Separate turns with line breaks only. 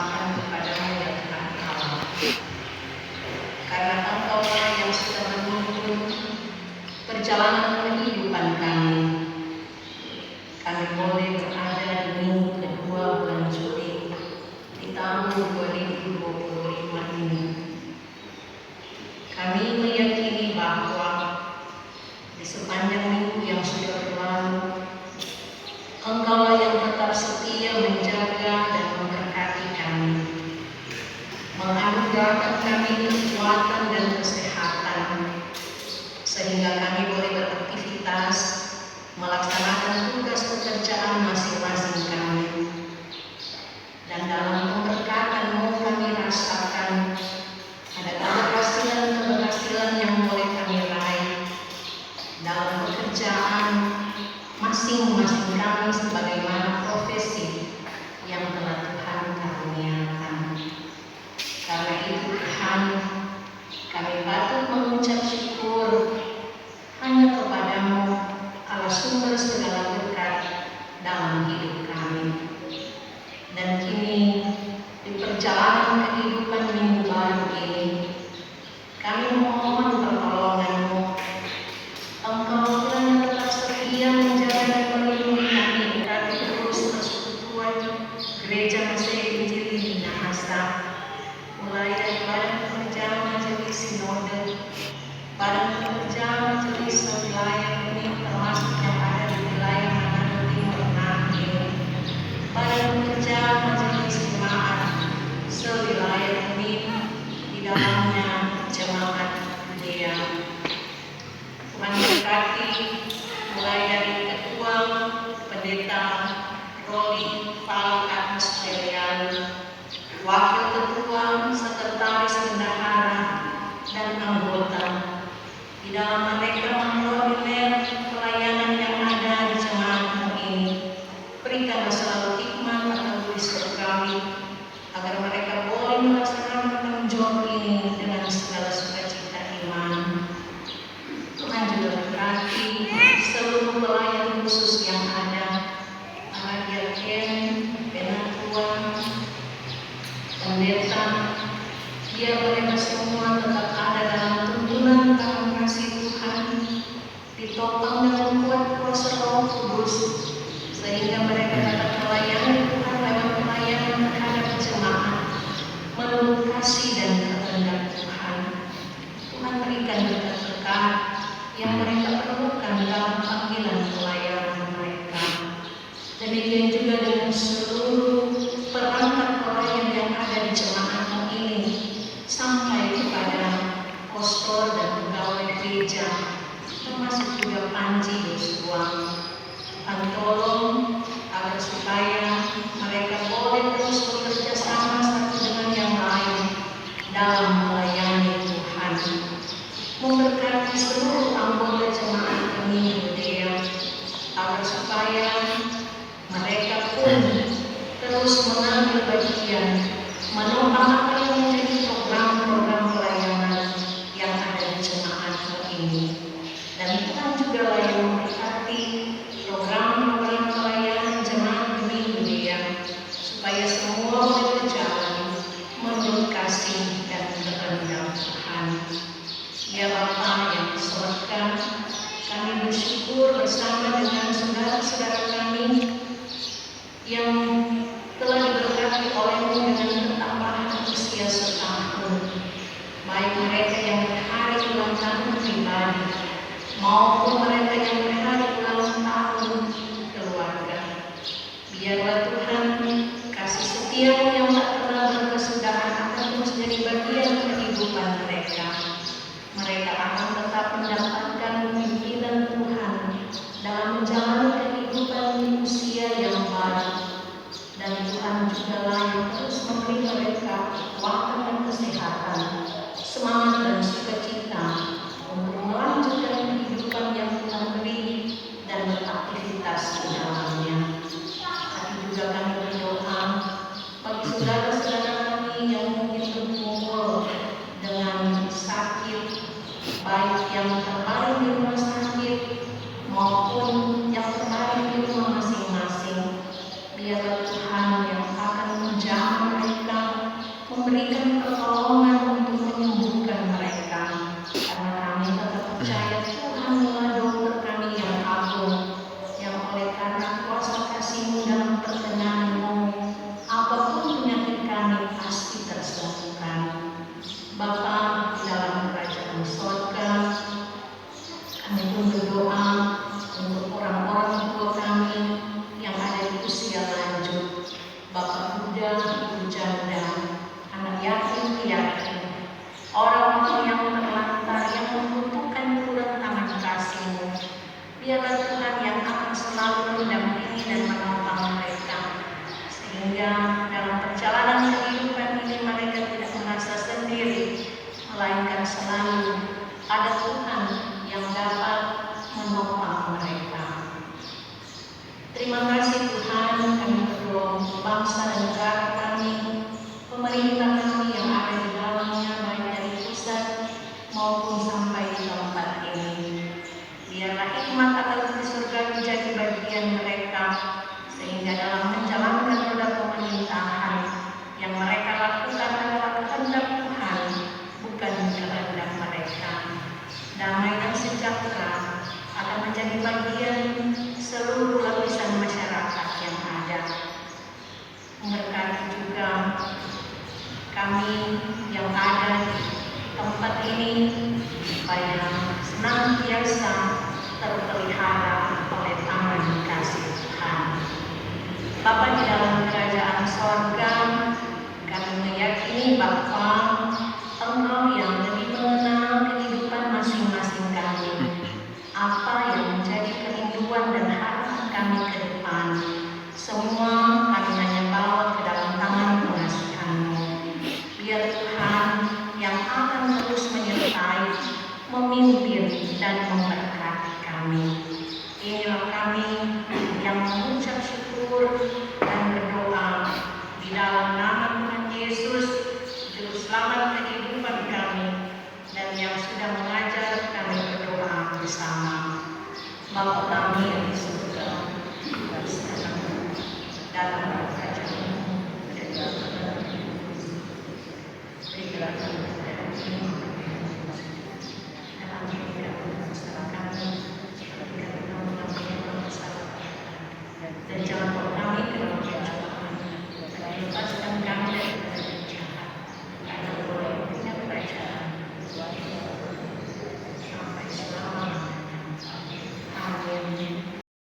persembahkan kepadamu ya Tuhan Allah. Karena Engkau yang sudah menuntun perjalanan kehidupan kami. Kami boleh berada di minggu kedua bulan Juli di tahun 2025 ini. Kami meyakini bahwa di sepanjang minggu yang sudah berlalu, Engkau yang tetap setia menjaga dan memberkati kami, menganugerahkan kami kekuatan dan kesehatan, sehingga kami boleh beraktivitas, melaksanakan tugas pekerjaan masing-masing kami. Dan dalam pemberkatan-Mu kami rasakan ada keberhasilan yang boleh kami raih dalam pekerjaan masing-masing kami sebagaimana profesi yang telah Tuhan karuniakan. Karena itu Tuhan, kami patut mengucap syukur hanya kepadamu, Allah sumber segala berkat dalam hidup kami. Dan kini di perjalanan kehidupan minggu baru ini, kami memohon pertolongan-Mu. Engkau kiranya tetap setia menjaga dan melindungi kami dari terus persekutuan Gereja Masehi Injil Minahasa, mulai dari badan pekerjaan majelis sinode, badan pekerjaan majelis wilayah ini termasuk yang ada di wilayah Manado Timur ini, badan pekerjaan majelis jemaat sewilayah ini, di dalamnya jemaat Judea. Tuhan berkati mulai dari ketua pendeta Roli Falk Asperian, wakil ketua, sekretaris bendahara, dan anggota. Di dalam mereka mengoordinir pelayanan yang ada di jemaat ini, berikanlah selalu hikmat atau wisdom kami, agar mereka boleh melaksanakan tanggung jawab ini dengan segala sukacita iman. Tuhan juga berkati seluruh pelayan khusus yang ada, Maria Ken, Benatua, pendeta, biar mereka semua tetap ada dalam tuntunan tangan kasih Tuhan, ditopang dengan kuat kuasa Roh Kudus, sehingga mereka dapat melayani Tuhan lewat pelayanan terhadap jemaat, menurut kasih dan kehendak Tuhan. Tuhan berikan berkat-berkat yang mereka perlukan dalam panggilan pelayanan mereka. Demikian juga dengan seluruh perangkat pelayan yang ada di jemaat ini, sampai kepada pastor dan pegawai gereja, termasuk juga Panji Yosua. Tuhan tolong agar supaya mereka boleh terus bekerja sama satu dengan yang lain dalam melayani Tuhan. Memberkati seluruh anggota jemaat ini Judea, agar supaya mereka pun terus mengambil bagian menopang apa yang menjadi program-program pelayanan yang ada di jemaat ini. Dan Tuhan juga lah yang memberkati program-program pelayanan jemaat ini Judea, supaya semua boleh berjalan menurut kasih dan kehendak Tuhan. Ya Bapa yang di surga, kami bersyukur bersama dengan saudara-saudara kami yang telah diberkati oleh-Mu dengan ketambahan usia setahun, baik mereka yang berhari ulang tahun pribadi maupun mereka yang berhari ulang tahun keluarga. Biarlah Tuhan kasih setia-Mu yang tak pernah berkesudahan akan terus jadi bagian kehidupan mereka. Mereka akan tetap mendapatkan pimpinan Tuhan dalam menjalani kehidupan di usia yang baru. Dan Tuhan juga lah yang terus memberi mereka kekuatan dan kesehatan, semangat dan sukacita untuk melanjutkan kehidupan yang Tuhan beri dan beraktivitas di dalamnya. Tapi juga kami berdoa bagi saudara-saudara kami yang mungkin berkumpul dengan sakit, baik yang terbaring di rumah sakit maupun yang terbaring di rumah masing-masing. Biarlah Tuhan yang akan menjamah mereka memberikan pertolongan untuk menyembuhkan mereka, karena kami tetap percaya Tuhan adalah dokter kami yang agung, yang oleh karena kuasa kasih-Mu dalam perkenan-Mu, apapun penyakit kami pasti tersembuhkan. Bapa di dalam kerajaan sorga, kami pun berdoa untuk orang-orang tua kami yang ada di usia lanjut, bapak muda, ibu janda, anak yatim piatu, orang-orang yang terlantar yang membutuhkan turun tangan kasih-Mu. Biarlah Tuhan yang akan selalu mendampingi dan menopang mereka, sehingga dalam perjalanan kehidupan ini mereka tidak merasa sendiri, melainkan selalu ada Tuhan yang dapat menopang mereka. Terima kasih Tuhan, kami berdoa untuk bangsa dan negara kami, pemerintah kami yang ada di dalamnya, baik dari pusat maupun sampai di tempat ini. Biarlah hikmat akan di surga menjadi bagian mereka, sehingga dalam menjalankan roda pemerintahan yang mereka lakukan adalah kehendak Tuhan, bukan kehendak mereka. Damai dan sejahtera akan menjadi bagian seluruh lapisan masyarakat yang ada. Memberkati juga kami yang ada di tempat ini, supaya senantiasa terpelihara oleh tangan kasih Tuhan. Bapa di dalam kerajaan sorga, kami meyakini Bapa, Engkau yang lebih mengenal kehidupan masing-masing kami, apa yang menjadi kerinduan dan harapan kami ke depan. Semua kami hanya bawa ke dalam tangan pengasihan-Mu. Biar Tuhan yang akan terus menyertai, memimpin dan memberkati kami. Inilah kami yang mengucap syukur dan berdoa di dalam nama Tuhan Yesus, Juru Selamat kehidupan kami, dan yang sudah mengajar kami berdoa bersama. Bapa kami yang di surga, dalam